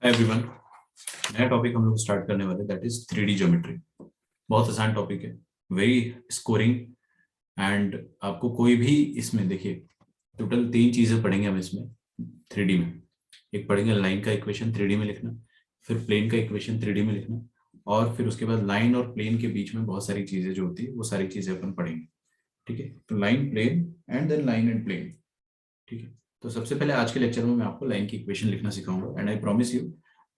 Hi everyone. नया topic हम लोग स्टार्ट करने वाले, दैट इज 3D ज्योमेट्री। बहुत आसान टॉपिक है, वेरी स्कोरिंग। एंड आपको कोई भी इसमें देखिए, टोटल 3 चीजें पढ़ेंगे हम इसमें 3D में। एक पढ़ेंगे लाइन का इक्वेशन 3D में लिखना, फिर प्लेन का इक्वेशन 3D में लिखना, और फिर उसके बाद लाइन और प्लेन के बीच में बहुत सारी चीजें जो होती है वो सारी चीजें अपन पढ़ेंगे। ठीक है, तो line plane and then line and plane. ठीक है, तो सबसे पहले आज के लेक्चर में मैं आपको लाइन की इक्वेशन लिखना सिखाऊंगा। एंड आई प्रॉमिस यू,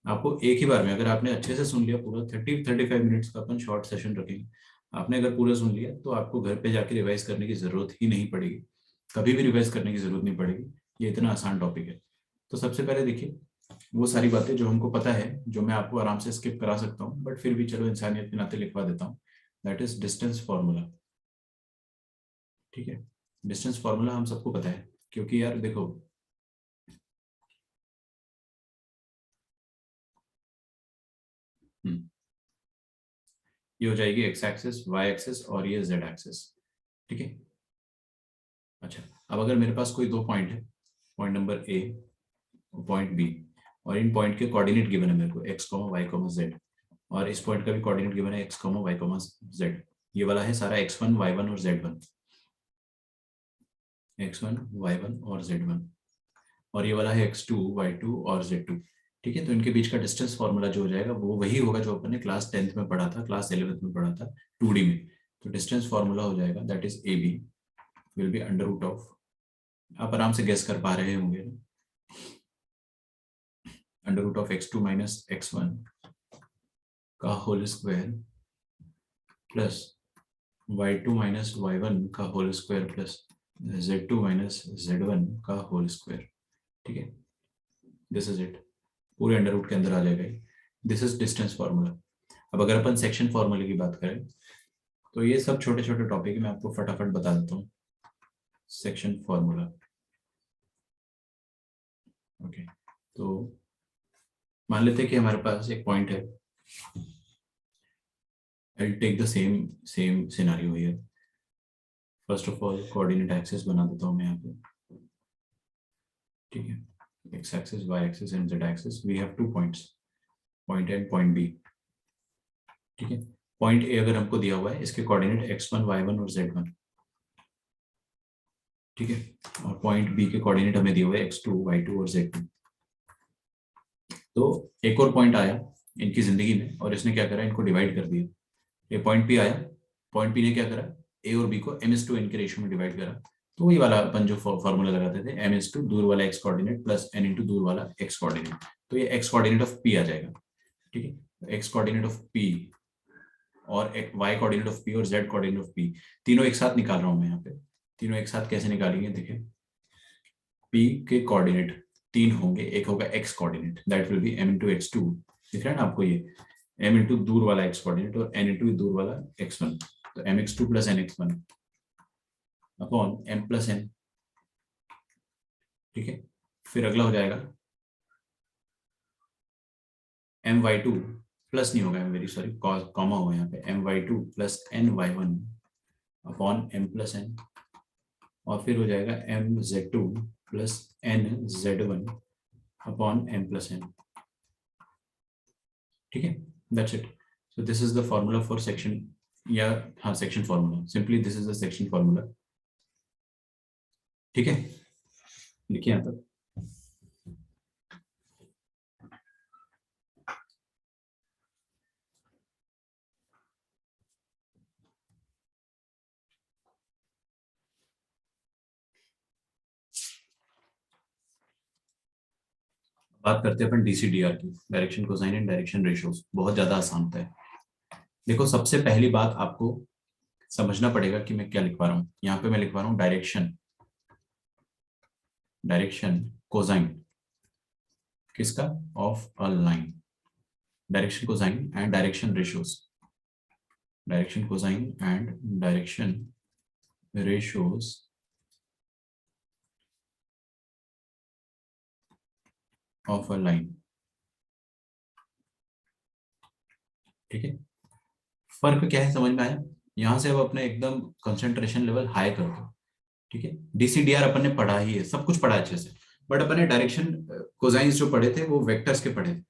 आपको एक ही बार में, अगर आपने अच्छे से सुन लिया पूरा 30-35 मिनट्स का अपन शॉर्ट सेशन रखेंगे। आपने अगर पूरा सुन लिया तो आपको घर पे जाके रिवाइज करने की जरूरत ही नहीं पड़ेगी, कभी भी रिवाइज करने की जरूरत नहीं पड़ेगी। ये इतना आसान टॉपिक है। तो सबसे पहले देखिए, वो सारी बातें जो हमको पता है, जो मैं आपको आराम से स्किप करा सकता हूँ, बट फिर भी चलो इंसानियत के नाते लिखवा देता हूँ। That is distance formula. ठीक है, डिस्टेंस फॉर्मूला हम सबको पता है, क्योंकि यार देखो, ये हो जाएगी एक्स एक्सिस, वाई एक्सिस और ये जेड एक्सिस। ठीक है, अच्छा, अब अगर मेरे पास कोई दो पॉइंट है, पॉइंट नंबर ए और पॉइंट बी, और इन पॉइंट के कोऑर्डिनेट गिवन है मेरे को x comma y comma z, और इस पॉइंट का भी कोऑर्डिनेट गिवन है x comma y comma z. ये वाला है सारा x1 y1 और z1, x1 y1 और z1, और ये वाला है x2 y2 और z2। ठीक है, तो इनके बीच का डिस्टेंस फॉर्मूला जो हो जाएगा वो वही होगा जो अपन ने क्लास 10th में पढ़ा था, क्लास 11th में पढ़ा था 2D में। तो डिस्टेंस फॉर्मूला हो जाएगा that is A B will be under root of, आप आराम से गेस कर पा रहे होंगे, under root of x2 minus x1 का whole square plus y2 minus y1 का whole square plus z2 minus z1 का होल स्क्वायर। ठीक है, दिस इज इट, पूरे अंडर रूट के अंदर आ जाएगा। This is distance formula. अब अगर अपन सेक्शन फॉर्मूले की बात करें, तो ये सब छोटे छोटे टॉपिक मैं आपको फटाफट बता देता हूँ। सेक्शन फॉर्मूला, ओके, तो मान लेते हैं कि हमारे पास एक पॉइंट है। I'll take the same scenario here. First of all, coordinate axis बना देता हूँ मैं यहाँ पे। ठीक है, x axis, y axis and z axis. We have 2 points, point A and point B. ठीक है, पॉइंट ए अगर हमको दिया हुआ है, इसके कोऑर्डिनेट x1 y1 और z1। ठीक है, और पॉइंट बी के कोऑर्डिनेट हमें दिए हुए x2 y2 और z2। तो एक और पॉइंट आया इनकी जिंदगी में, और इसने क्या करा, इनको डिवाइड कर दिया। ये पॉइंट पी आया, पॉइंट पी ने क्या करा, ए और बी को m/n के रेशियो में डिवाइड करा। तो वही वाला अपन जो फॉर्मूला लगाते थे, m/, दूर वाला x कोऑर्डिनेट प्लस n × दूर वाला x कोऑर्डिनेट। तो ये x कोऑर्डिनेट ऑफ p आ जाएगा। ठीक है, x कोऑर्डिनेट ऑफ p और y कोऑर्डिनेट ऑफ p और z कोऑर्डिनेट ऑफ p, तीनों एक साथ निकाल रहा हूं मैं यहाँ पे। तीनों एक साथ कैसे निकालेंगे, देखिए, p के कोऑर्डिनेट 3 होंगे, एक होगा x coordinate, that will B m × x2। दिख रहा है ना आपको, ये m × दूर वाला x कोऑर्डिनेट और n × दूर वाला x1। तो mx2 plus nx1 upon m plus n। ठीक है, फिर अगला हो जाएगा my2 प्लस नहीं होगा, मेरी सॉरी कॉमा होगा यहाँ पे, my2 plus ny1 upon m plus n, और फिर हो जाएगा mz2 plus nz1 upon m plus n। ठीक है, that's it. So this is the formula for section, या हाँ section formula, simply this is the section formula. ठीक है, लिखिए यहाँ तक। बात करते हैं अपन DCDR की, direction cosine and direction ratios. बहुत ज्यादा आसान होता है। देखो, सबसे पहली बात आपको समझना पड़ेगा कि मैं क्या लिखवा रहा हूँ। यहाँ पे मैं लिखवा रहा हूँ डायरेक्शन, डायरेक्शन कोसाइन किसका, of a line. Direction cosine and direction ratios, direction cosine and direction ratios of a line. ठीक है, फर्क क्या है समझ में आया। यहां से अब अपने एकदम कंसंट्रेशन लेवल हाई कर दो। ठीक है, DCDR अपन ने पढ़ा ही है, सब कुछ पढ़ा अच्छे से, बट अपन ने डायरेक्शन कोसाइंस जो पढ़े थे वो वेक्टर्स के पढ़े थे।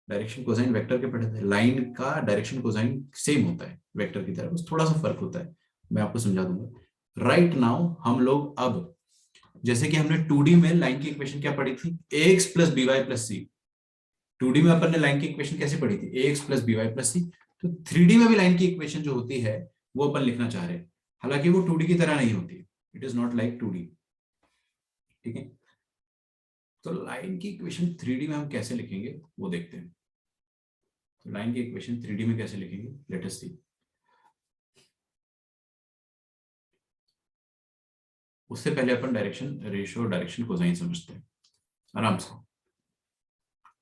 डायरेक्शन कोसाइन वेक्टर के पढ़े थे, लाइन का डायरेक्शन कोसाइन सेम होता है वेक्टर की तरह, बस थोड़ा सा फर्क होता है, मैं आपको समझा दूंगा। राइट नाउ हम लोग अब, जैसे कि हमने 2D में लाइन की इक्वेशन क्या पढ़ी थी, ax plus B Y plus C. 2D में अपन ने लाइन की इक्वेशन कैसे पढ़ी थी, ax plus B Y plus C. तो 3D में भी लाइन की इक्वेशन जो होती है वो अपन लिखना चाह रहे हैं, हालांकि वो 2D की तरह नहीं होती, it is not like 2D। ठीक है, तो लाइन की इक्वेशन 3D में हम कैसे लिखेंगे वो देखते हैं। तो लाइन की इक्वेशन 3D में कैसे लिखेंगे, लेट अस सी। उससे पहले अपन डायरेक्शन रेशियो और डायरेक्शन कोसाइन समझते हैं आराम से।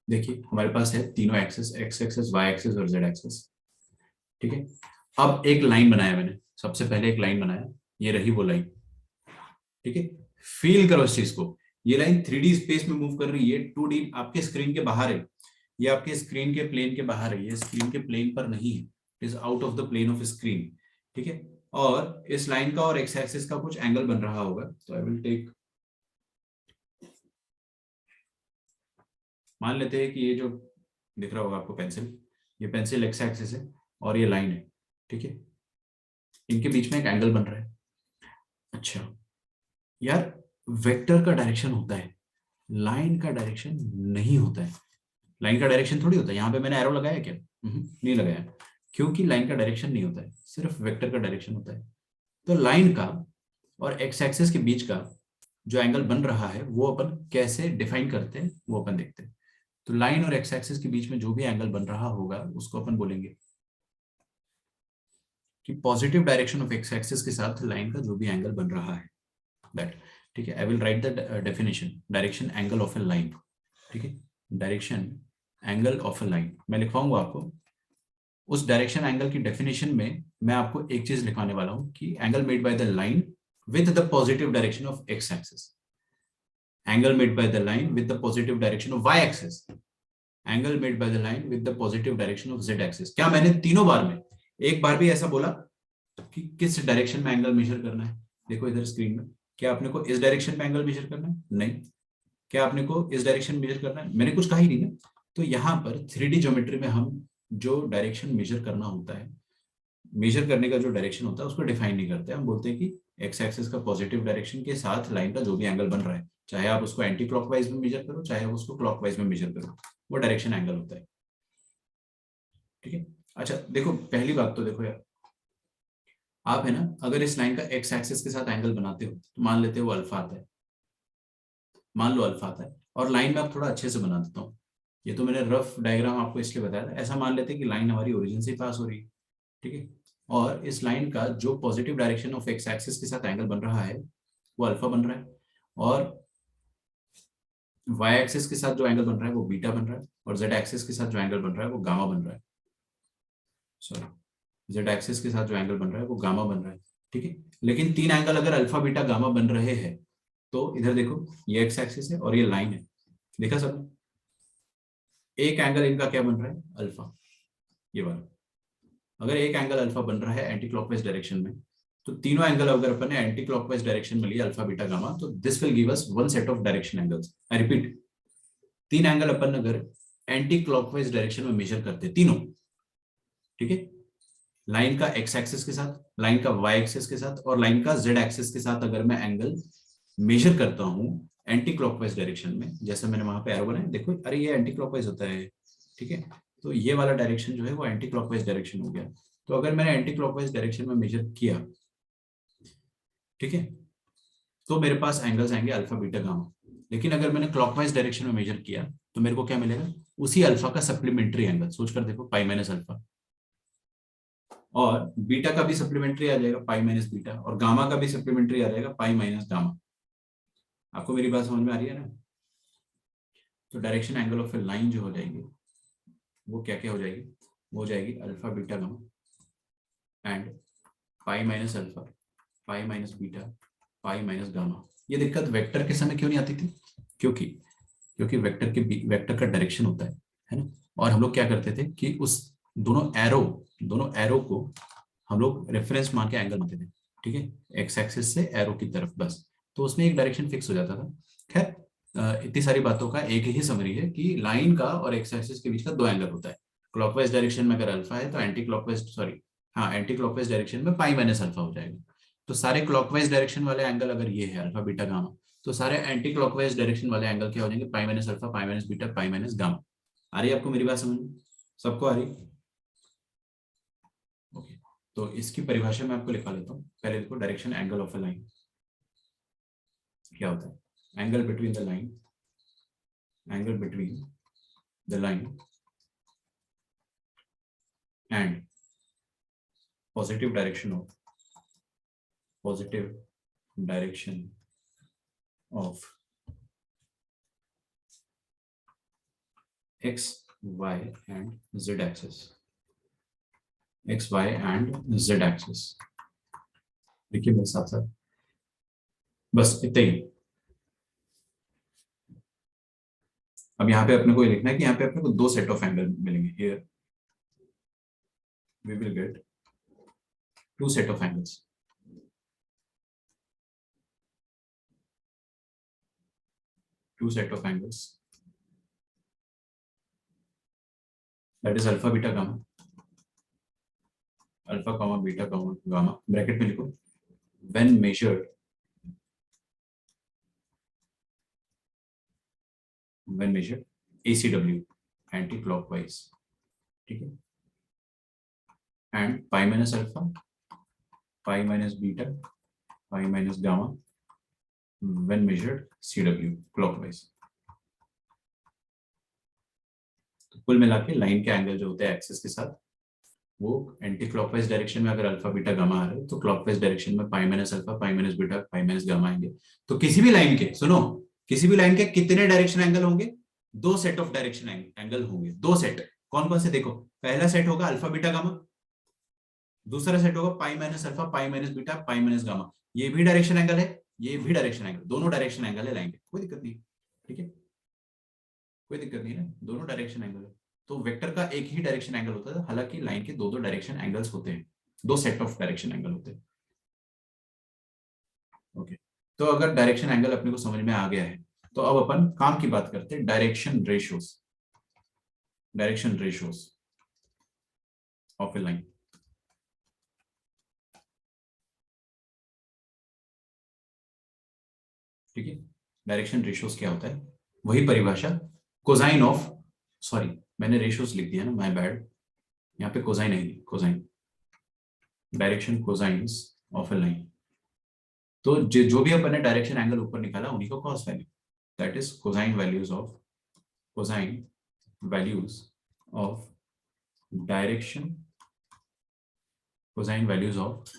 देखिए हमारे पास है तीनों axes, x axes, y axes और जेड एक्सेस। ठीक है, अब एक लाइन बनाया मैंने, सबसे पहले एक लाइन बनाया, ये रही वो लाइन। ठीक है, फील करो इस चीज को, ये लाइन 3D स्पेस में मूव कर रही है, 2D आपके स्क्रीन के बाहर है, ये आपके स्क्रीन के प्लेन के बाहर है, ये स्क्रीन के प्लेन पर नहीं है, it is out of the plane of screen. ठीक है, और इस लाइन का और एक्स एक्सिस का कुछ एंगल बन रहा होगा, तो आई विल टेक, मान लेते हैं कि ये जो दिख रहा होगा आपको पेंसिल, ये पेंसिल एक्स एक्सिस है और ये लाइन है। ठीक है, इनके बीच में एक एंगल बन रहा है। अच्छा यार, वेक्टर का डायरेक्शन होता है, लाइन का डायरेक्शन नहीं होता है। लाइन का डायरेक्शन थोड़ी होता है, यहाँ पे मैंने एरो लगाया क्या, नहीं लगाया, क्योंकि लाइन का डायरेक्शन नहीं होता है, सिर्फ वेक्टर का डायरेक्शन होता है। तो लाइन का और एक्स एक्सिस के बीच का जो एंगल बन रहा है वो अपन कैसे डिफाइन करते हैं वो अपन देखते हैं। तो लाइन और एक्स एक्सिस के बीच में जो भी एंगल बन रहा होगा उसको अपन बोलेंगे कि positive direction of x axis के साथ लाइन का जो भी एंगल बन रहा है दैट। ठीक है, I will write the definition, direction angle of A line. ठीक है, direction angle of A line मैं लिखवाऊंगा आपको। उस डायरेक्शन एंगल की डेफिनेशन में मैं आपको एक चीज लिखवाने वाला हूं कि angle made by the line with the positive direction of x axis, angle made by the line with the positive direction of y axis, angle made by the line with the positive direction of z axis. क्या मैंने तीनों बार में एक बार भी ऐसा बोला कि किस डायरेक्शन में एंगल मेजर करना है? देखो इधर स्क्रीन में, क्या आपने को इस डायरेक्शन में एंगल मेजर करना है? नहीं। क्या आपने को इस डायरेक्शन मेजर करना है? मैंने कुछ कहा ही नहीं ना। तो यहाँ पर 3D ज्योमेट्री में हम जो डायरेक्शन मेजर करना होता है, मेजर करने का जो डायरेक्शन होता है उसको डिफाइन नहीं करते, हम बोलते हैं कि एक्स एक्सिस का पॉजिटिव डायरेक्शन के साथ लाइन का जो भी एंगल बन रहा है, चाहे आप उसको एंटी क्लॉकवाइज में मेजर करो चाहे उसको क्लॉकवाइज में मेजर करो, वो डायरेक्शन एंगल होता है। ठीक है, अच्छा देखो पहली बात तो देखो यार, आप है ना अगर इस लाइन का एक्स एक्सिस के साथ एंगल बनाते हो तो मान लेते हो अल्फा आता है, मान लो अल्फा आता है, और लाइन में आप थोड़ा अच्छे से बना देता हूँ, ये तो मैंने रफ डायग्राम आपको इसलिए बताया था। ऐसा मान लेते हैं कि लाइन हमारी ओरिजिन से पास हो रही है। ठीक है, और इस लाइन का जो positive direction of x axis के साथ एंगल बन रहा है वो अल्फा बन रहा है, और वाई एक्सिस के साथ जो एंगल बन रहा है वो बीटा बन रहा है, और जेड एक्सिस के साथ जो एंगल बन रहा है वो गामा बन रहा है। सॉरी, जेड एक्सिस के साथ जो एंगल बन रहा है वो गामा बन रहा है। ठीक है, लेकिन तीन एंगल अगर अल्फा बीटा गामा बन रहे हैं तो इधर देखो ये एक्स एक्सिस है और ये लाइन है, देखा सब, एक एंगल इनका क्या बन रहा है, अल्फा, ये वाला। अगर एक एंगल अल्फा बन रहा है एंटी क्लॉकवाइज डायरेक्शन में, तो तीनों एंगल अगर अपन ने एंटी क्लॉकवाइज डायरेक्शन में लिया अल्फा बीटा गामा, तो this will give us one set of direction angles. I repeat, तीन एंगल अपन अगर एंटी क्लॉकवाइज डायरेक्शन में मेजर करते तीनों, ठीक है, लाइन का एक्स एक्सिस के साथ, लाइन का वाई एक्सिस के साथ और लाइन का जेड एक्सिस के साथ अगर मैं एंगल मेजर करता हूं एंटी क्लॉकवाइज डायरेक्शन में, जैसे मैंने वहां पे एरो बनाया देखो, अरे ये एंटी क्लॉकवाइज होता है। ठीक है, तो ये वाला डायरेक्शन जो है वो एंटी क्लॉकवाइज डायरेक्शन हो गया। तो अगर मैंने एंटी क्लॉकवाइज डायरेक्शन में मेजर किया, ठीक है, तो मेरे पास एंगल्स आएंगे अल्फा बीटा गामा। लेकिन अगर मैंने क्लॉकवाइज डायरेक्शन में मेजर किया तो मेरे को क्या मिलेगा, उसी अल्फा का सप्लीमेंट्री एंगल, सोचकर देखो पाई माइनस अल्फा, और बीटा का भी सप्लीमेंट्री आ जाएगा पाई माइनस बीटा, और गामा का भी सप्लीमेंट्री आ जाएगा पाई माइनस गामा। आपको मेरी बात समझ में आ रही है ना? तो direction angle of A line जो हो जाएगी वो क्या क्या हो जाएगी, वो हो जाएगी alpha beta gamma and pi minus alpha, pi minus beta, pi minus gamma. ये दिक्कत वेक्टर के समय क्यों नहीं आती थी? क्योंकि क्योंकि वेक्टर का डायरेक्शन होता है ना, और हम लोग क्या करते थे कि उस दोनों एरो को हम लोग रेफरेंस मान के एंगल बनाते थे। ठीक है, एक्स एक्सिस से एरो की तरफ बस, तो उसमें एक डायरेक्शन फिक्स हो जाता था। खैर इतनी सारी बातों का एक ही समरी है कि लाइन का और एक्स एक्सिस के बीच का 2 एंगल होता है। क्लॉकवाइज डायरेक्शन में अगर अल्फा है तो एंटी क्लॉकवाइज सॉरी हाँ एंटी क्लॉकवाइज डायरेक्शन में पाई माइनस अल्फा हो जाएगा। तो सारे क्लॉकवाइज डायरेक्शन वाले एंगल अगर ये है अल्फा बीटा गामा, तो सारे एंटी क्लॉकवाइज डायरेक्शन वाले एंगल क्या हो जाएंगे, pi minus alpha pi minus beta pi minus gamma. आ रही है आपको मेरी बात समझ में? सबको आ रही? ओके, तो इसकी परिभाषा मैं आपको लिखा लेता हूँ। पहले देखो, direction angle of a line क्या होता है? Angle between the line, angle between the line and positive direction of x, y and z axis, x, y and z axis। देखिए मेरे साथ साथ, बस इतना ही। अब यहाँ पे अपने को ये लिखना है कि यहाँ पे अपने को 2 सेट ऑफ एंगल मिलेंगे। Here we will get 2 set of angles. Two set of angles, that is alpha beta gamma, alpha comma beta comma gamma, bracket में लिखो, when measured ACW anti clockwise, ठीक है, and pi minus alpha pi minus beta pi minus gamma when measured CW clockwise. तो कुल मिला के line के angle जो होते हैं एक्सिस के साथ, वो एंटी क्लॉकवाइज डायरेक्शन में अगर अल्फा बीटा गामा आ रहे हैं तो क्लॉकवाइज डायरेक्शन में पाई minus alpha pi minus beta pi minus gamma आएंगे। तो किसी भी लाइन के, सुनो, किसी भी लाइन के कितने डायरेक्शन एंगल होंगे? 2 सेट ऑफ डायरेक्शन एंगल होंगे। 2 सेट कौन कौन से? देखो, पहला सेट होगा अल्फा बीटा गामा, दूसरा सेट होगा पाई minus alpha pi minus beta pi minus gamma. ये भी डायरेक्शन एंगल है, ये भी डायरेक्शन एंगल, दोनों डायरेक्शन एंगल है लाइन के, कोई दिक्कत नहीं, ठीक है, कोई दिक्कत नहीं है, दोनों डायरेक्शन एंगल है। तो वेक्टर का एक ही डायरेक्शन एंगल होता है, हालांकि लाइन के 2 डायरेक्शन एंगल्स होते हैं, 2 सेट ऑफ डायरेक्शन एंगल होते हैं। ओके, तो अगर डायरेक्शन एंगल अपने को समझ में आ गया है, तो अब अपन काम की बात करते हैं, direction ratios of A line. ठीक है, डायरेक्शन रेशियोज क्या होता है? वही परिभाषा, कोसाइन ऑफ, सॉरी मैंने रेशियोज लिख दिया ना, माय बैड, यहाँ पे कोसाइन है, cosine, direction cosines of A line. तो जो भी अपन ने डायरेक्शन एंगल ऊपर निकाला उन्हीं को cos value, that is cosine values of direction, cosine values of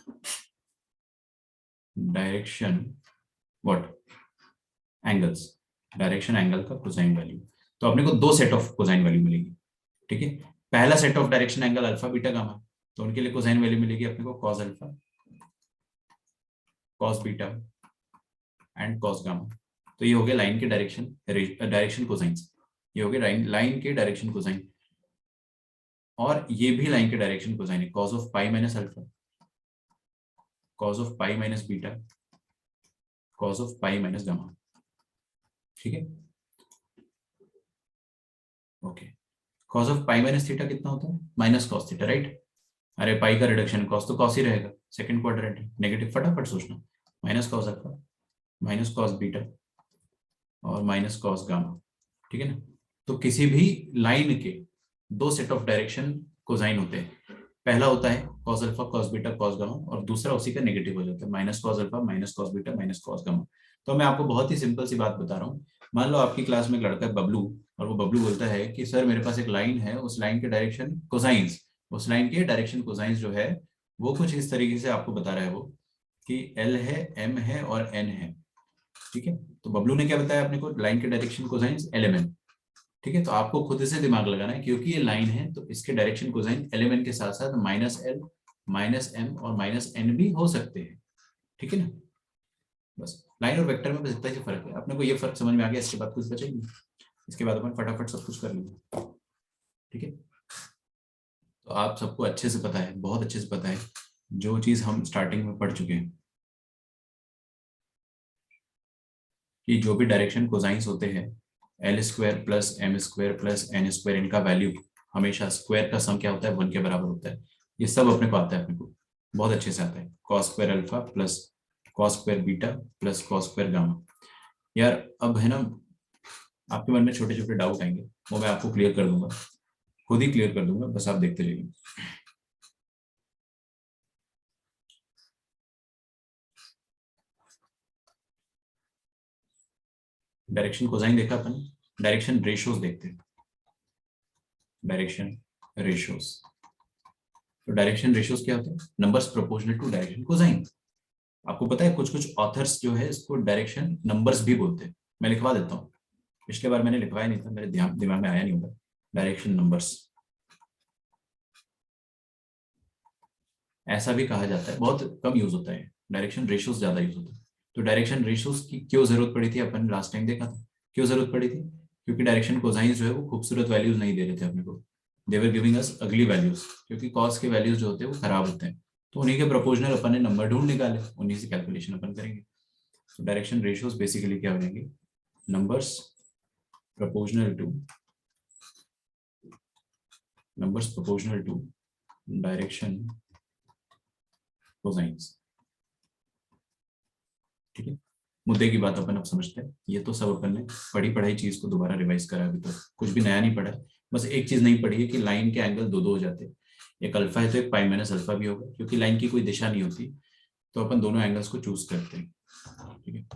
direction what angles, direction angle का कोसाइन वैल्यू। तो अपने को 2 सेट ऑफ कोसाइन वैल्यू मिलेगी, ठीक है। पहला set of direction angle alpha beta gamma, तो उनके लिए कोसाइन वैल्यू मिलेगी अपने को cos alpha cos beta and cos gamma. तो ये हो गया लाइन के डायरेक्शन कोसाइंस, ये हो गया लाइन के डायरेक्शन कोसाइन, और ये भी लाइन के डायरेक्शन कोसाइन है, cos of pi minus alpha cos of pi minus beta cos of pi minus gamma, ठीक है। Okay, cos of pi minus theta कितना होता है? Minus cos theta, right. अरे पाई का रिडक्शन कॉस तो कॉस ही रहेगा, सेकंड क्वाड्रेंट है, नेगेटिव, फटाफट सोचना, minus cos alpha minus cos beta और माइनस कॉस गामा, ठीक है ना। तो किसी भी लाइन के 2 सेट ऑफ डायरेक्शन कोसाइन होते हैं, पहला होता है cos alpha cos beta cos gamma, और दूसरा उसी का नेगेटिव हो जाता है, minus cos alpha minus cos beta minus cos gamma. तो मैं आपको बहुत ही सिंपल सी बात बता रहा हूँ, मान लो आपकी क्लास में एक लड़का है बबलू, और वो बबलू बोलता है कि सर मेरे पास एक लाइन है, उस लाइन के डायरेक्शन कोसाइंस, उस लाइन के डायरेक्शन कोसाइंस जो है वो कुछ इस तरीके से आपको बता रहा है वो, कि एल है एम है और एन है, ठीक है। तो बबलू ने क्या बताया अपने को, लाइन के direction cosines l m n, ठीक है। तो आपको खुद से दिमाग लगाना है, क्योंकि ये लाइन है तो इसके direction cosine l m n के साथ साथ माइनस एल माइनस एम और माइनस एन भी हो सकते हैं, ठीक है ना। बस लाइन और वेक्टर में बस इतना ही फर्क है, अपने को ये फर्क समझ में आ गया, इसके बाद कुछ बचेगी, इसके बाद अपन फटाफट सब कुछ कर लेंगे, ठीक है। तो आप सबको अच्छे से पता है, बहुत अच्छे से पता है जो चीज हम स्टार्टिंग में पढ़ चुके हैं। कि जो भी डायरेक्शन कोसाइंस होते हैं l square plus M square plus N square, इनका वैल्यू हमेशा स्क्वायर का सम क्या होता है 1 के बराबर होता है। ये सब अपने को आता है, अपने को बहुत अच्छे से आता है। Cos square alpha plus cos square beta plus cos square gamma. यार अब है ना, आपके मन में छोटे छोटे डाउट आएंगे, वो मैं आपको क्लियर कर दूंगा, खुद ही क्लियर कर दूंगा, बस आप देखते जाइए। डायरेक्शन कोसाइन देखा अपन, डायरेक्शन रेशियोज देखते हैं। डायरेक्शन रेशियोज, तो डायरेक्शन रेशियोज क्या होते हैं? Numbers proportional to direction cosine. आपको पता है कुछ कुछ ऑथर्स जो है इसको डायरेक्शन नंबर्स भी बोलते हैं। मैं लिखवा देता हूँ, पिछले बार मैंने लिखवाया नहीं था, मेरे दिमाग में आया नहीं होगा। डायरेक्शन नंबर्स ऐसा भी कहा जाता है, बहुत कम यूज होता है। डायरेक्शन रेशियोज ज्यादा यूज होता है। तो डायरेक्शन रेशियोज की क्यों जरूरत पड़ी थी, अपन लास्ट टाइम देखा था। क्यों जरूरत पड़ी थी? क्योंकि डायरेक्शन कोसाइंस जो है वो खूबसूरत वैल्यूज नहीं दे रहे थे अपने को, दे वर गिविंग अस अगली वैल्यूज। क्योंकि कॉस के वैल्यूज जो होते हैं वो खराब होते हैं, तो उन्हीं के प्रोपोर्शनल अपन ने नंबर ढूंढ निकाले, उन्हीं से कैलकुलेशन अपन करेंगे। तो डायरेक्शन रेशियोज बेसिकली क्या हो जाएंगे? Numbers proportional to numbers proportional to direction cosines। ठीक है, मुद्दे की बात अपन अब समझते हैं। ये तो सब अपन ने पढ़ी पढ़ाई चीज को दोबारा रिवाइज करा, अभी तो कुछ भी नया नहीं पढ़ा है। बस एक चीज नहीं पढ़ी है कि लाइन के एंगल दो दो हो जाते हैं, एक अल्फा है तो एक पाई माइनस अल्फा भी होगा। क्योंकि लाइन की कोई दिशा नहीं होती, तो अपन दोनों एंगल्स को चूज करते हैं। ठीक है,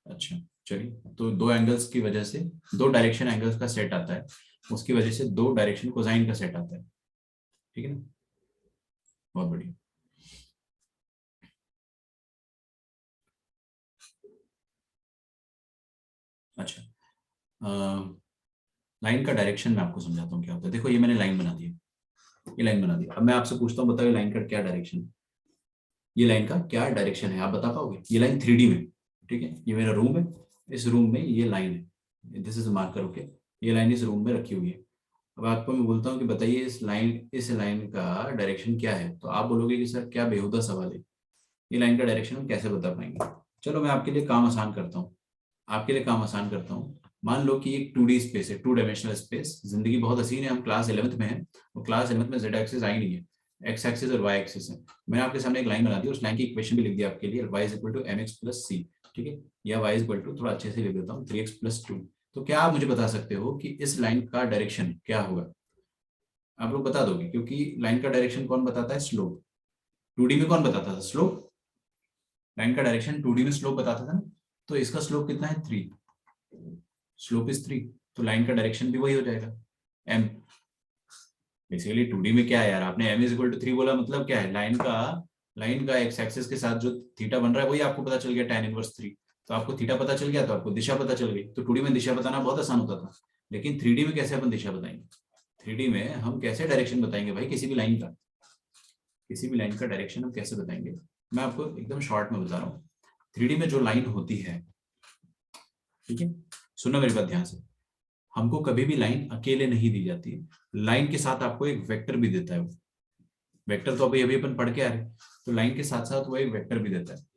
अच्छा चलिए, तो दो एंगल्स की वजह से दो डायरेक्शन एंगल्स का सेट आता है, उसकी वजह से दो डायरेक्शन कोसाइन का सेट आता है। ठीक है ना, बहुत बढ़िया। अच्छा, लाइन का डायरेक्शन मैं आपको समझाता हूँ क्या होता है। देखो ये मैंने लाइन बना दी, ये लाइन बना दी। अब मैं आपसे पूछता हूँ, बताओ लाइन का क्या डायरेक्शन है? ये लाइन का क्या डायरेक्शन है, आप बता पाओगे? ये लाइन 3D में, ठीक है, ये मेरा रूम है, इस रूम में ये लाइन है, दिस इज मार्कर, ओके। ये लाइन इस रूम में रखी हुई है। अब आपको मैं बोलता हूँ कि बताइए इस लाइन का डायरेक्शन क्या है, तो आप बोलोगे कि सर क्या बेहुदा सवाल है, ये लाइन का डायरेक्शन हम कैसे बता पाएंगे? चलो मैं आपके लिए काम आसान करता हूँ, आपके लिए काम आसान करता हूँ। मान लो कि एक 2D स्पेस है, 2 डायमेंशनल स्पेस। जिंदगी बहुत हसीन है, हम क्लास 11th में है, और क्लास 11th में जेड एक्सिस आई नहीं है, एक्स एक्सिस और वाई एक्सिस है। मैंने आपके सामने एक लाइन बना दी, उस लाइन की इक्वेशन भी लिख दिया आपके लिए, y is equal to mx plus C, ठीक है, या y इज इक्वल टू, थोड़ा अच्छे से लिख देता हूँ, 3x प्लस 2। तो क्या आप मुझे बता सकते हो कि इस लाइन का डायरेक्शन क्या होगा? आप लोग बता दोगे, क्योंकि लाइन का डायरेक्शन कौन बताता है? स्लोप। 2D में कौन बताता था? स्लोप। लाइन का डायरेक्शन 2D में स्लोप बताता था ना, तो इसका स्लोप कितना है? 3। स्लोप इज 3, तो लाइन का डायरेक्शन भी वही हो जाएगा, m। बेसिकली 2D में क्या है यार, आपने m इज इक्वल टू 3 बोला, मतलब क्या है? लाइन का एक्स एक्सिस के साथ जो थीटा बन रहा है वही आपको पता चल गया, tan इनवर्स 3। तो आपको थीटा पता चल गया, तो आपको दिशा पता चल गई। तो 2D में दिशा बताना बहुत आसान होता था, लेकिन 3D में कैसे अपन दिशा बताएंगे? 3D में हम कैसे डायरेक्शन बताएंगे भाई, किसी भी लाइन का, किसी भी लाइन का डायरेक्शन हम कैसे बताएंगे? मैं आपको एकदम शॉर्ट में बता रहा हूँ। 3D में जो लाइन होती है, ठीक है, सुनो मेरी बात ध्यान से, हमको कभी भी लाइन अकेले नहीं दी जाती है, लाइन के साथ आपको एक वेक्टर भी देता है। वो वेक्टर तो अभी अभी अपन पढ़ के आ रहे, तो लाइन के साथ साथ वो एक वेक्टर भी देता है।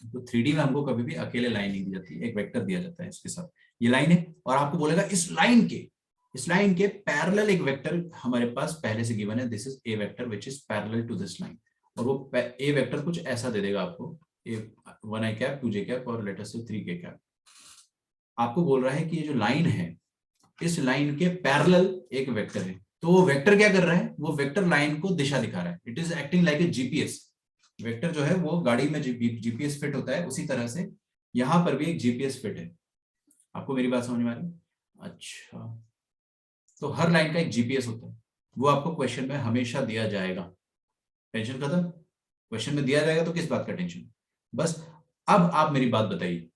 तो 3D में हमको कभी भी अकेले लाइन नहीं दी जाती, एक वेक्टर दिया जाता है इसके साथ। ये लाइन है, और आपको बोलेगा इस लाइन के पैरेलल एक वेक्टर हमारे पास पहले से गिवन है, this is a vector which is parallel to this line. और वो ए वेक्टर कुछ ऐसा दे देगा आपको, a 1i cap 2j cap और लेटर से 3k कैप। आपको बोल रहा है कि ये जो लाइन है, इस लाइन के पैरेलल एक वेक्टर है। तो वो वेक्टर क्या कर रहा है? वो वेक्टर लाइन को दिशा दिखा रहा है, it is acting like a GPS. Vector जो है वो गाड़ी में जीपीएस फिट होता है, उसी तरह से यहां पर भी एक जीपीएस फिट है। आपको मेरी बात समझ में आ रही है? अच्छा, तो हर लाइन का एक जीपीएस होता है, वो आपको क्वेश्चन में हमेशा दिया जाएगा। टेंशन खत्म, क्वेश्चन में दिया जाएगा तो किस बात का टेंशन? बस अब आप मेरी बात बताइए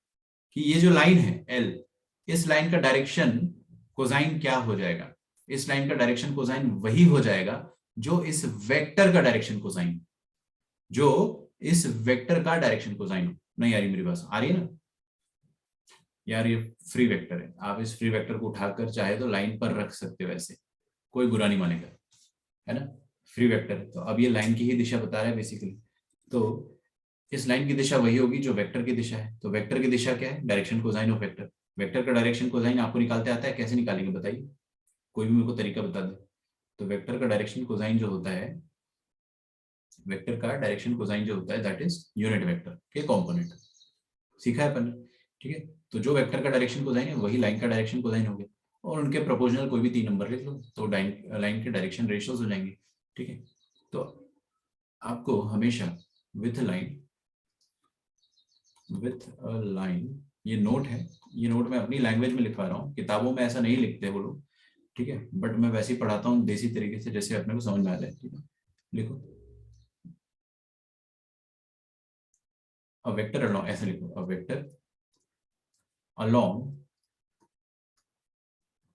कि ये जो लाइन है एल, इस लाइन का डायरेक्शन कोसाइन क्या हो जाएगा? इस लाइन का डायरेक्शन कोसाइन वही हो जाएगा जो इस वेक्टर का डायरेक्शन कोसाइन, जो इस वेक्टर का डायरेक्शन कोसाइन। नहीं आ रही मेरी बात? आ रही है ना यार? ये फ्री वेक्टर है, आप इस फ्री वेक्टर को उठाकर चाहे तो लाइन पर रख सकते हो, ऐसे कोई बुरा नहीं मानेगा, है ना? फ्री वेक्टर है, तो अब ये लाइन की ही दिशा बता रहा है बेसिकली। तो इस लाइन की दिशा वही होगी जो वेक्टर की दिशा है। तो वेक्टर की दिशा क्या है? Direction cosine of vector. Vector का डायरेक्शन कोसाइन आपको निकालते आता है? कैसे निकालेंगे बताइए, कोई भी मेरे को तरीका बता दे। तो वेक्टर का डायरेक्शन कोसाइन जो होता है, वेक्टर का डायरेक्शन कोसाइन जो होता है दैट इज यूनिट वेक्टर के कंपोनेंट। सीखा है अपन ने? ठीक है। तो जो वेक्टर का डायरेक्शन कोसाइन है वही लाइन का डायरेक्शन कोसाइन हो गया, और उनके प्रोपोर्शनल कोई भी 3 नंबर लिख लो तो लाइन के डायरेक्शन रेशियोज हो जाएंगे। ठीक है। तो आपको हमेशा विथ लाइन, ये नोट है, ये नोट मैं अपनी लैंग्वेज में लिखवा रहा हूँ, किताबों में ऐसा नहीं लिखते वो लोग। ठीक है। बट मैं वैसे ही पढ़ाता हूँ देसी तरीके से, जैसे अपने को समझ में आ जाए। ठीक है, लिखो अ वेक्टर अलोंग, ऐसे लिखो a vector along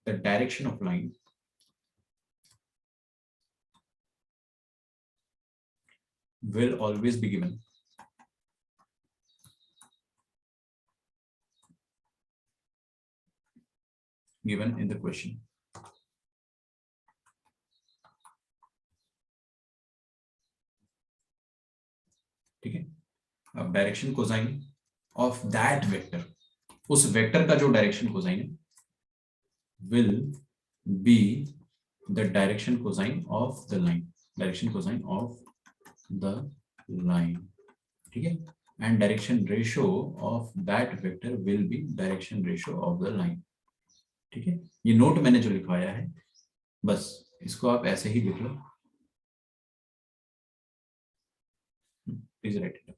the direction of line will always be given in the question. ठीक है। अब direction cosine of that vector, उस वेक्टर का जो डायरेक्शन कोसाइन है, will be the direction cosine of the line, direction cosine of the line. ठीक है। and direction ratio of that vector will be direction ratio of the line. ठीक है। ये note मैंने जो लिखवाया है, बस इसको आप ऐसे ही लिख लो। Please right it.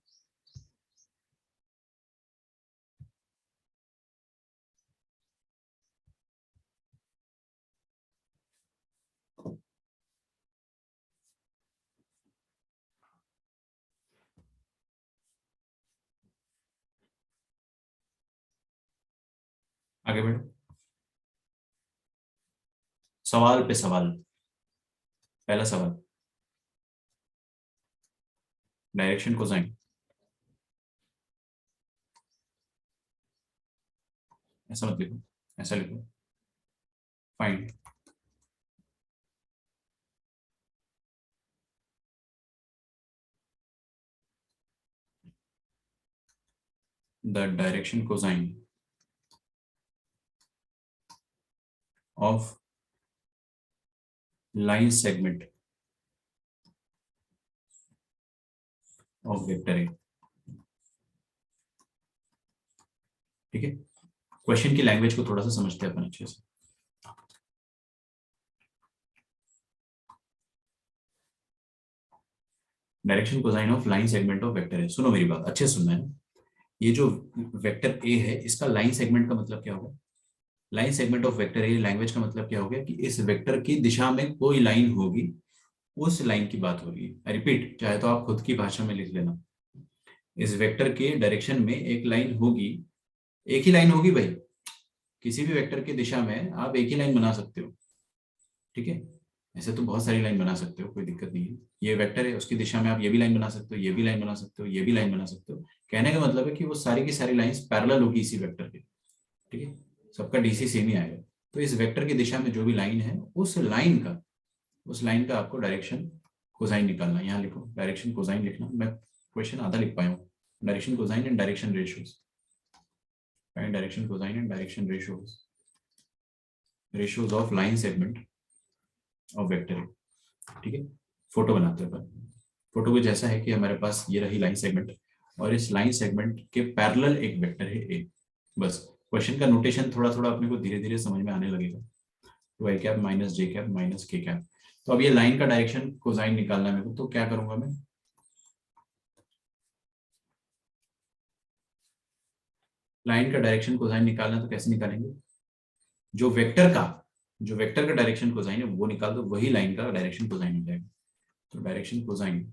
आगे बढ़ो। सवाल पे सवाल। पहला सवाल, डायरेक्शन कोसाइन, ऐसा मत लिखो, ऐसा लिखो, find the direction cosine of line segment of vector A. ठीक है। क्वेश्चन की लैंग्वेज को थोड़ा सा समझते हैं अपन अच्छे से। Direction cosine of line segment of vector A, सुनो मेरी बात अच्छे से सुनना है। ये जो वेक्टर ए है, इसका लाइन सेगमेंट का मतलब क्या होगा? Line segment of vector a language का मतलब क्या हो गया कि इस वेक्टर की दिशा में कोई लाइन होगी, उस लाइन की बात हो रही है। आई रिपीट, चाहे तो आप खुद की भाषा में लिख लेना। इस वेक्टर के डायरेक्शन में एक लाइन होगी, एक ही लाइन होगी भाई। किसी भी वेक्टर की दिशा में आप एक ही लाइन बना सकते हो। ठीक है। ऐसे तो बहुत सारी लाइन बना सकते हो, कोई दिक्कत नहीं है। ये वेक्टर है, उसकी दिशा में आप ये भी लाइन बना सकते हो, ये भी लाइन बना सकते हो, ये भी लाइन बना सकते हो। कहने का मतलब है कि वो सारी की सारी लाइंस पैरेलल होगी इसी वेक्टर के। ठीक है। सबका डीसी सेम ही आएगा। तो इस वेक्टर की दिशा में जो भी लाइन है, उस लाइन का आपको डायरेक्शन कोसाइन निकालना है। यहाँ लिखो डायरेक्शन कोसाइन लिखना, मैं क्वेश्चन आधा लिख पाया हूँ। Direction cosine and direction ratios, direction cosine and direction ratios of line segment of vector. ठीक है। फोटो बनाते हैं। फोटो कुछ ऐसा है कि हमारे पास ये रही लाइन सेगमेंट, और इस लाइन सेगमेंट के पैरेलल एक वेक्टर है ए। बस क्वेश्चन का नोटेशन थोड़ा थोड़ा अपने को धीरे धीरे समझ में आने लगेगा। तो आई कैप माइनस जे कैप माइनस के कैप। तो अब ये लाइन का डायरेक्शन कोसाइन निकालना है मेरे को, तो क्या करूंगा मैं? लाइन का डायरेक्शन कोसाइन निकालना तो कैसे निकालेंगे? जो वेक्टर का डायरेक्शन कोसाइन है वो निकाल दो, वही लाइन का डायरेक्शन कोसाइन हो जाएगा। तो direction cosine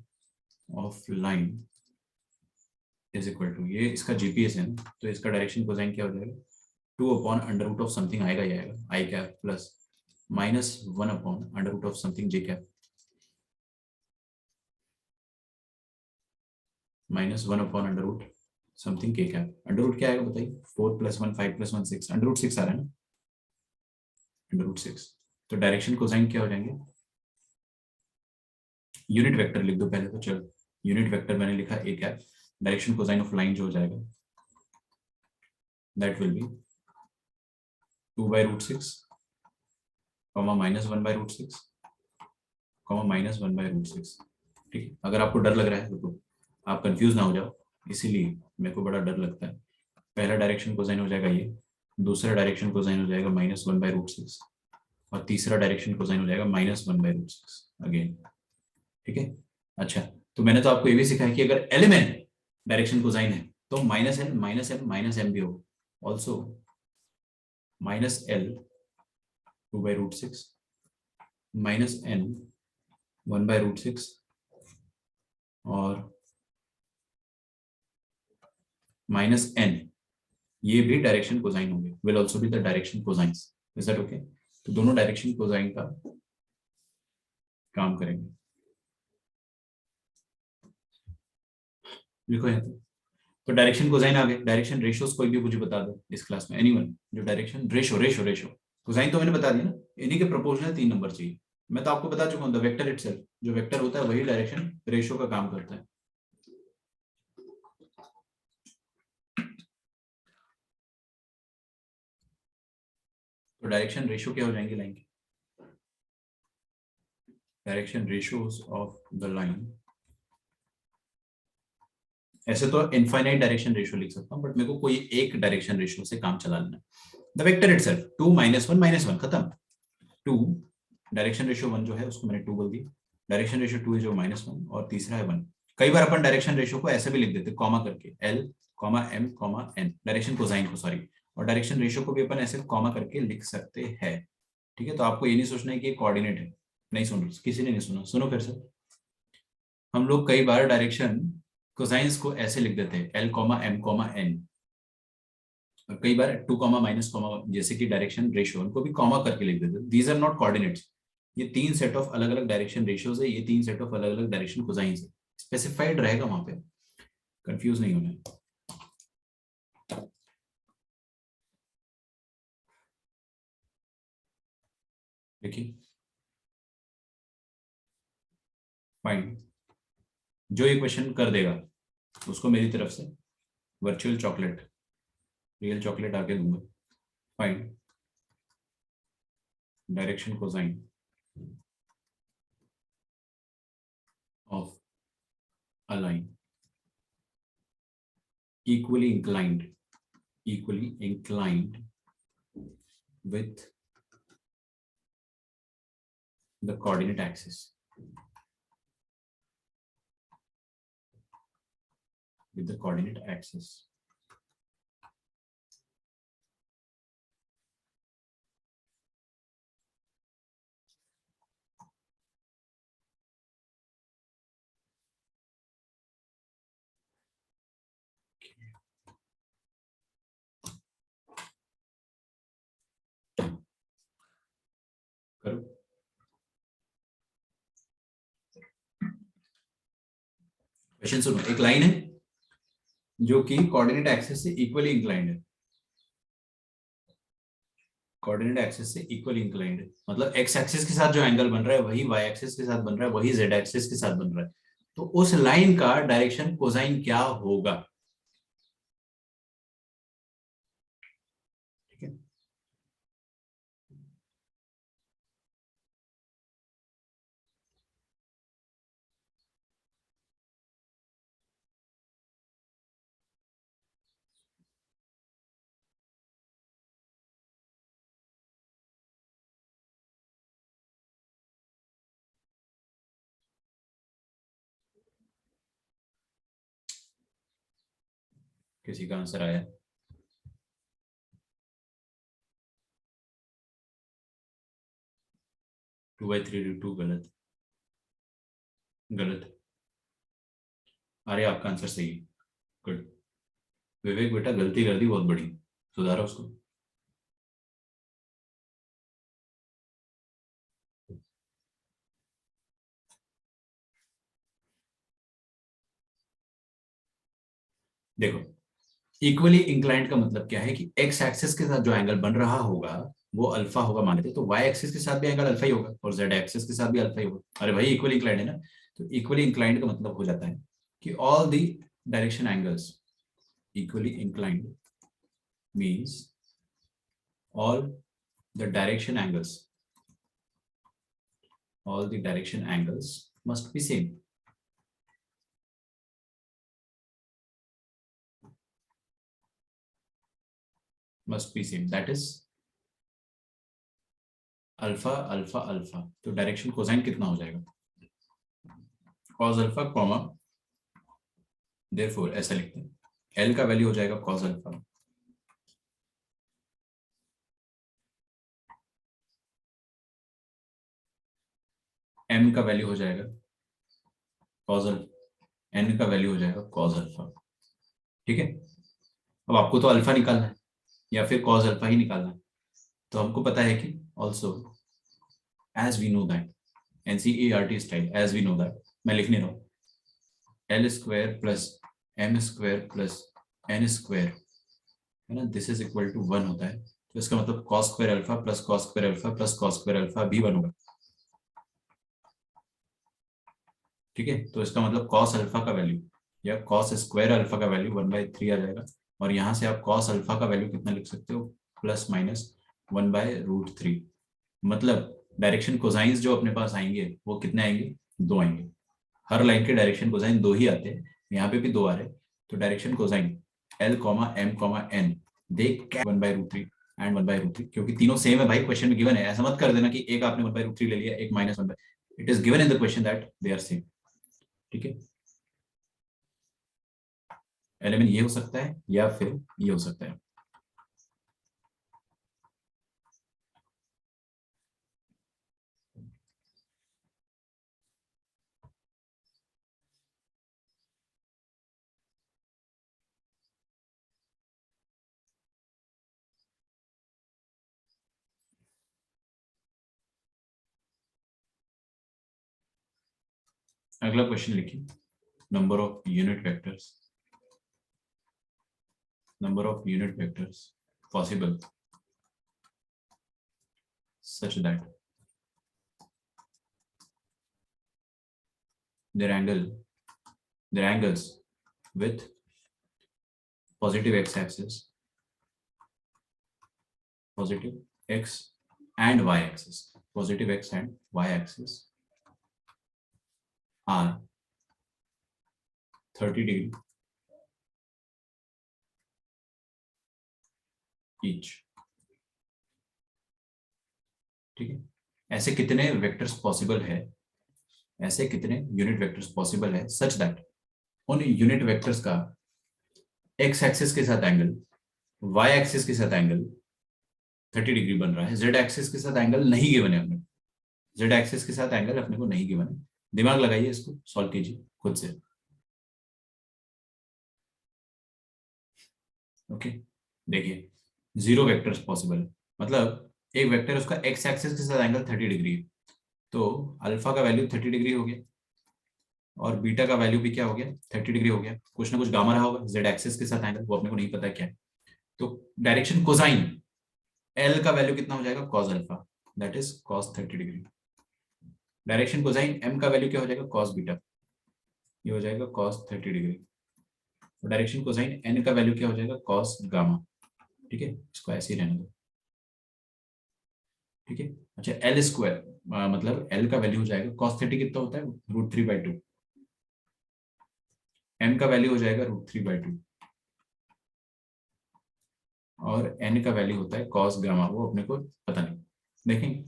of line is equal to, ये इसका जीपीएस है ना, तो इसका डायरेक्शन कोसाइन क्या हो जाएगा? 2/√ऑफ समथिंग आएगा, ही आएगा आई कैप प्लस -1/√ऑफ समथिंग जे कैप -1/√ऑफ समथिंग के कैप। अंडर क्या आएगा बताइए? 4 + 1 5 + 1 6, √6 आ रहा है ना, √6। तो डायरेक्शन कोसाइन क्या हो जाएंगे? यूनिट वेक्टर लिख दो पहले तो, चलो यूनिट वेक्टर मैंने लिखा A cap, direction cosine of line जो हो जाएगा that will be 2/√6 comma -1/√6 comma -1/√6। ठीक है, अगर आपको डर लग रहा है तो आप कंफ्यूज ना हो जाओ, इसीलिए मेरे को बड़ा डर लगता है। पहला डायरेक्शन कोसाइन हो जाएगा ये, दूसरा डायरेक्शन कोसाइन हो जाएगा -1/√6 और तीसरा डायरेक्शन कोसाइन हो जाएगा -1/√6 अगेन। ठीक है, अच्छा तो मैंने तो आपको ये भी सिखाया कि अगर एलिमेंट डायरेक्शन कोसाइन है तो -L भी हो, ऑल्सो -L 2/√6 -N 1/√6 और -N ये भी डायरेक्शन कोसाइन होंगे, will also be the direction cosines. Is that okay? तो दोनों डायरेक्शन कोसाइन का काम करेंगे। लिखो यहाँ तो डायरेक्शन कोसाइन आ गए। डायरेक्शन रेशियोस कोई भी मुझे बता दो इस क्लास में, एनीवन जो डायरेक्शन रेशो कोसाइन तो मैंने बता दिया ना, इन्हीं के प्रोपोर्शनल 3 नंबर चाहिए। मैं तो आपको बता चुका हूँ द वेक्टर इटसेल्फ, जो वेक्टर होता है वही डायरेक्शन रेशियो का काम करता है। तो डायरेक्शन रेशियो क्या हो जाएंगे लाइन की? Direction ratios of the line, ऐसे तो इनफाइनाइट डायरेक्शन रेशियो लिख सकता हूँ, बट मेरे को कोई एक डायरेक्शन रेशियो से काम चला लेना। द वेक्टर इटसेल्फ 2 -1 -1 खत्म। 2 डायरेक्शन रेशियो 1 जो है उसको मैंने 2 बोल दी, डायरेक्शन रेशियो 2 है जो -1 और तीसरा है 1। कई बार अपन डायरेक्शन रेशियो को ऐसे भी लिख देते कॉमा करके, L, M, N, direction cosine को सॉरी, और डायरेक्शन रेशियो को भी अपन ऐसे कॉमा करके लिख सकते हैं। ठीक है, तो आपको ये नहीं सोचना है कि ये कोऑर्डिनेट है। नहीं सुन, किसी ने नहीं सुना, सुनो फिर से। हम लोग कई बार डायरेक्शन कोसाइंस को ऐसे लिख देते हैं L, M, N, और कई बार 2, माइनस, जैसे कि डायरेक्शन रेशियो उनको भी कॉमा करके लिख देते हैं। These are not coordinates. ये 3 सेट ऑफ अलग अलग डायरेक्शन रेशियोज है, ये 3 सेट ऑफ अलग अलग डायरेक्शन कोसाइंस है। स्पेसिफाइड रहेगा वहां पे, कंफ्यूज नहीं होना है। देखिए फाइन, जो ये क्वेश्चन कर देगा उसको मेरी तरफ से वर्चुअल चॉकलेट, रियल चॉकलेट आके दूंगा। Fine direction cosine of a line equally inclined with the coordinate axis, करो। क्वेश्चन सुनो, एक लाइन है जो कि कोऑर्डिनेट एक्सिस से इक्वली इंक्लाइंड है, कोऑर्डिनेट एक्सिस से इक्वली इंक्लाइंड है, मतलब एक्स एक्सिस के साथ जो एंगल बन रहा है वही वाई एक्सिस के साथ बन रहा है, वही जेड एक्सिस के साथ बन रहा है। तो उस लाइन का डायरेक्शन कोसाइन क्या होगा? ठीक है, किसी का आंसर आया? टू बाई थ्री टू गलत, गलत। अरे आपका आंसर सही है, गुड। विवेक बेटा गलती कर दी बहुत बड़ी, सुधारो उसको। देखो इक्वली इंक्लाइंड का मतलब क्या है कि एक्स एक्सिस के साथ जो एंगल बन रहा होगा वो अल्फा होगा मान लेते, तो वाई एक्सिस के साथ भी एंगल अल्फा ही होगा और जेड एक्सिस के साथ भी अल्फा ही होगा। अरे भाई इक्वली इंक्लाइंड है ना, तो इक्वली इंक्लाइंड का मतलब हो जाता है कि all the direction angles equally inclined means all the direction angles must be same. That is alpha alpha alpha. तो डायरेक्शन कोसाइन कितना हो जाएगा? cos अल्फा कॉमा, देयरफॉर ऐसा लिखते हैं, L का वैल्यू हो जाएगा cos अल्फा, M का वैल्यू हो जाएगा cos अल्फा, N का वैल्यू हो जाएगा cos अल्फा. ठीक है. अब आपको तो अल्फा निकालना है या फिर cos अल्फा ही निकालना है. तो हमको पता है कि also as we know that NCERT style, as we know that, मैं लिख नहीं रहा हूँ, L square plus M square plus N square है ना, दिस इज इक्वल टू 1 होता है. तो इसका मतलब cos square alpha plus cos square alpha plus cos square alpha भी 1 होगा. ठीक है. तो इसका मतलब cos अल्फा का वैल्यू या cos स्क्वायर अल्फा का वैल्यू 1/3 आ जाएगा. और यहाँ से आप cos अल्फा का वैल्यू कितना लिख सकते हो? Plus minus 1/√3. मतलब डायरेक्शन कोसाइंस जो अपने पास आएंगे वो कितने आएंगे? 2 आएंगे. हर लाइन के डायरेक्शन कोसाइन 2 ही आते हैं, यहाँ पे भी 2 आ रहे. तो direction cosine L, M, N they 1/√3 and 1/√3, क्योंकि तीनों सेम है भाई, क्वेश्चन में गिवन है. ऐसा मत कर देना कि एक आपने 1/√3 ले लिया, एक minus 1/, it is given in the question that they are same. ठीक है. एलिमेंट ये हो सकता है या फिर ये हो सकता है. अगला क्वेश्चन लिखिए. Number of unit vectors possible such that their angles with positive x-axis, positive x and y-axis, positive x and y-axis are 30 degree each. ठीक है. ऐसे कितने वेक्टर्स पॉसिबल है, ऐसे कितने यूनिट वेक्टर्स पॉसिबल है सच दैट उन यूनिट वेक्टर्स का एक्स एक्सिस के साथ एंगल, वाई एक्सिस के साथ एंगल 30 डिग्री बन रहा है. जेड एक्सिस के साथ एंगल नहीं गिवन है अपने, जेड एक्सिस के साथ एंगल अपने को नहीं गिवन है. दिमाग लगाइए, इसको सॉल्व कीजिए खुद से. ओके. देखिए 0 वेक्टर्स पॉसिबल है, मतलब एक वेक्टर उसका एक्स एक्सिस के साथ एंगल 30 डिग्री है, तो अल्फा का वैल्यू 30 डिग्री हो गया और बीटा का वैल्यू भी क्या हो गया? 30 डिग्री हो गया. कुछ ना कुछ गामा रहा होगा जेड एक्सिस के साथ एंगल, वो अपने को नहीं पता क्या है. तो डायरेक्शन कोसाइन एल का वैल्यू कितना हो जाएगा? Cos alpha, that is cos 30 degree. Direction cosine M का वैल्यू क्या हो जाएगा? कॉस बीटा, ये हो जाएगा cos 30 degree. Direction cosine N का वैल्यू क्या हो जाएगा? Cos gamma. ठीक है, इसको ऐसे ही रहने दो. ठीक है. अच्छा, एल स्क्वायर मतलब एल का वैल्यू हो जाएगा cos 30 कितना होता है? √3/2. m का वैल्यू हो जाएगा √3/2 और n का वैल्यू होता है cos गामा, वो अपने को पता नहीं. देखें,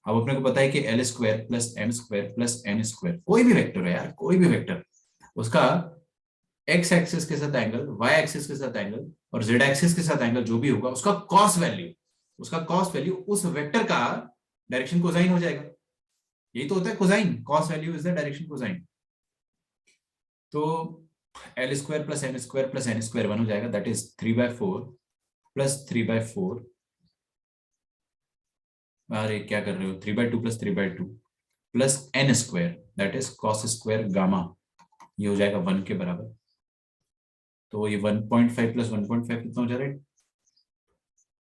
अब अपने को पता है कि L square plus M square plus N square, कोई भी वेक्टर है यार, कोई भी वेक्टर, उसका एक्स एक्सिस के साथ एंगल, वाई एक्सिस के साथ एंगल और जेड एक्सिस के साथ एंगल जो भी होगा, उसका कॉस वैल्यू उस वेक्टर का डायरेक्शन कोसाइन हो जाएगा. यही तो होता है cosine, cos value is the direction cosine. तो L square plus M square plus N square 1 हो जाएगा, दैट इज 3/4 प्लस 3/4. अरे क्या कर रहे हो? 3/2 plus 3/2 plus N square, that is cos square gamma, ये हो जाएगा 1 के बराबर. तो ये 1.5 प्लस 1.5 कितना हो जा रहा है?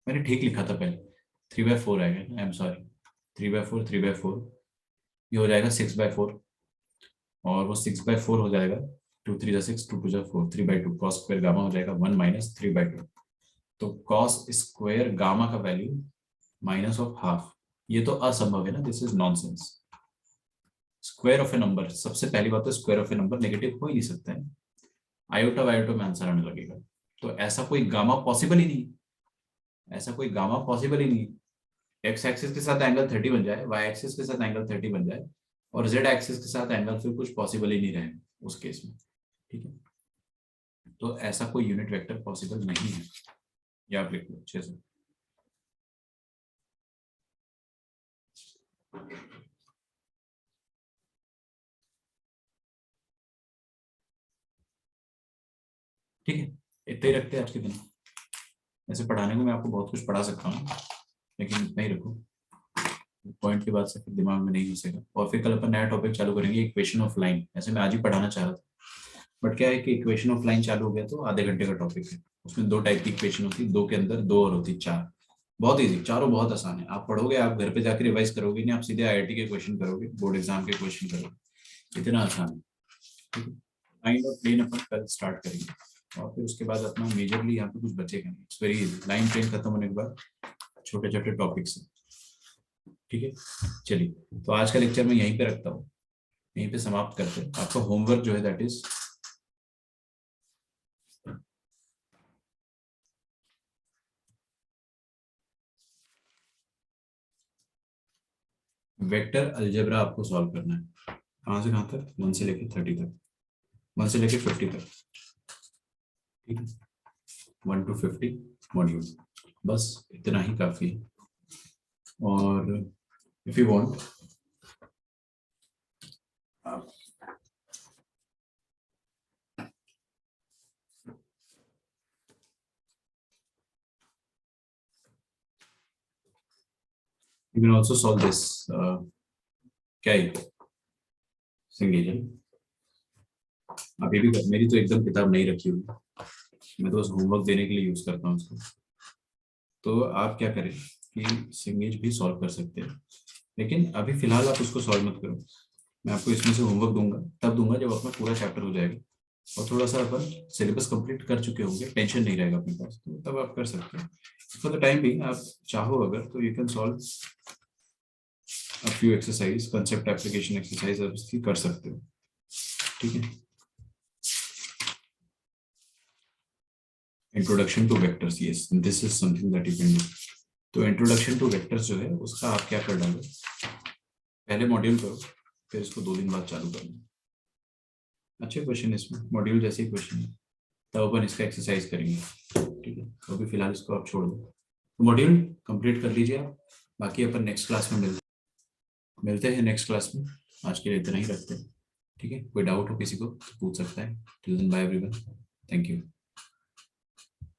मैंने ठीक लिखा था पहले, 3/4 आएगा. आई एम सॉरी, 3/4 ये हो जाएगा 6/4 और वो 6/4 हो जाएगा 2 3 6, 2 2 4, 3/2 cos स्क्वायर गामा हो जाएगा 1 माइनस 3/2। तो cos स्क्वायर गामा का वैल्यू माइनस ऑफ हाफ, ये तो असंभव है ना, this is nonsense. Square of A number, सबसे पहली बात तो square of A number negative हो ही नहीं सकता है, आयोटा वायोटा में आंसर आने लगेगा। तो ऐसा कोई गामा पॉसिबल ही नहीं, ऐसा कोई गामा पॉसिबल ही नहीं। एक्स एक्सिस के साथ एंगल 30 बन जाए, वाई एक्सिस के साथ एंगल 30 बन जाए, और जेड एक्सिस के साथ एंगल फिर कुछ पॉसिबल ही नहीं रहेगा उस केस में, ठीक है। तो ऐसा कोई यूनिट वेक्टर पॉसिबल नहीं है, या आप लिख लो अच्छे से। ठीक है, इतना ही रखते हैं आज के दिन। ऐसे पढ़ाने को मैं आपको बहुत कुछ पढ़ा सकता हूँ, लेकिन इतना ही रखो, पॉइंट के बाद से फिर दिमाग में नहीं घुसेगा। और फिर कल अपन नया टॉपिक चालू करेंगे, इक्वेशन ऑफ लाइन। ऐसे मैं आज ही पढ़ाना चाह रहा था, बट क्या है कि इक्वेशन ऑफ लाइन चालू हो गया तो आधे घंटे का टॉपिक है। उसमें 2 टाइप की इक्वेशन होती है, 2 के अंदर 2 और होती 4। बहुत इजी, चारों बहुत आसान है। आप पढ़ोगे, आप घर पे जाकर रिवाइज करोगे नहीं, आप सीधे आईआईटी के क्वेश्चन करोगे, बोर्ड एग्जाम के क्वेश्चन करोगे, इतना आसान है, ठीक है। लाइन और प्लेन अपन कल स्टार्ट करेंगे, और फिर उसके बाद अपना मेजरली यहाँ पे कुछ बचेगा नहीं, it's very easy. Line plane खत्म होने के बाद छोटे छोटे टॉपिक्स है, ठीक है। चलिए, तो आज का लेक्चर मैं यहीं पे रखता हूँ, यहीं पे समाप्त करते हैं। आपका होमवर्क जो है दैट इज वेक्टर अलजेब्रा आपको सॉल्व करना है। कहाँ से कहाँ तक? 1 से लेके 30 तक, 1 से लेके 50 तक, ठीक है। 1 to 50 मॉड्यूल, बस इतना ही काफी है। और इफ यू वांट, आप you can also solve this क्या है सिंगेजन। आप ये भी कर, मेरी तो एकदम किताब नहीं रखी हुई, मैं तो बस होमवर्क देने के लिए यूज करता हूँ उसको। तो आप क्या करें कि सिंगेज भी सॉल्व कर सकते हैं, लेकिन अभी फिलहाल आप उसको सॉल्व मत करो। मैं आपको इसमें से होमवर्क दूंगा, तब दूंगा जब अपना पूरा चैप्टर हो जाएगा और थोड़ा सा अपन सिलेबस कंप्लीट कर चुके होंगे, टेंशन नहीं रहेगा अपने पास, तो तब आप कर सकते हैं। फॉर द टाइम भी आप चाहो अगर तो you can solve a few exercise, concept application exercise आप इसकी कर सकते हो, ठीक है। Introduction two vectors, yes this is something that you can do. तो इंट्रोडक्शन टू वेक्टर्स जो है उसका आप क्या कर डालो, पहले मॉड्यूल करो, फिर इसको 2 दिन बाद चालू करना। अच्छे क्वेश्चन है इसमें, मॉड्यूल जैसे ही क्वेश्चन है, तब अपन इसका एक्सरसाइज करेंगे, ठीक है। तो अभी फिलहाल इसको आप छोड़ दो, तो मॉड्यूल कंप्लीट कर लीजिए आप। बाकी अपन नेक्स्ट क्लास में मिलते हैं नेक्स्ट क्लास में। आज के लिए इतना ही रखते हैं, ठीक है। कोई डाउट हो किसी को तो पूछ सकता है। Till then bye everyone, thank you.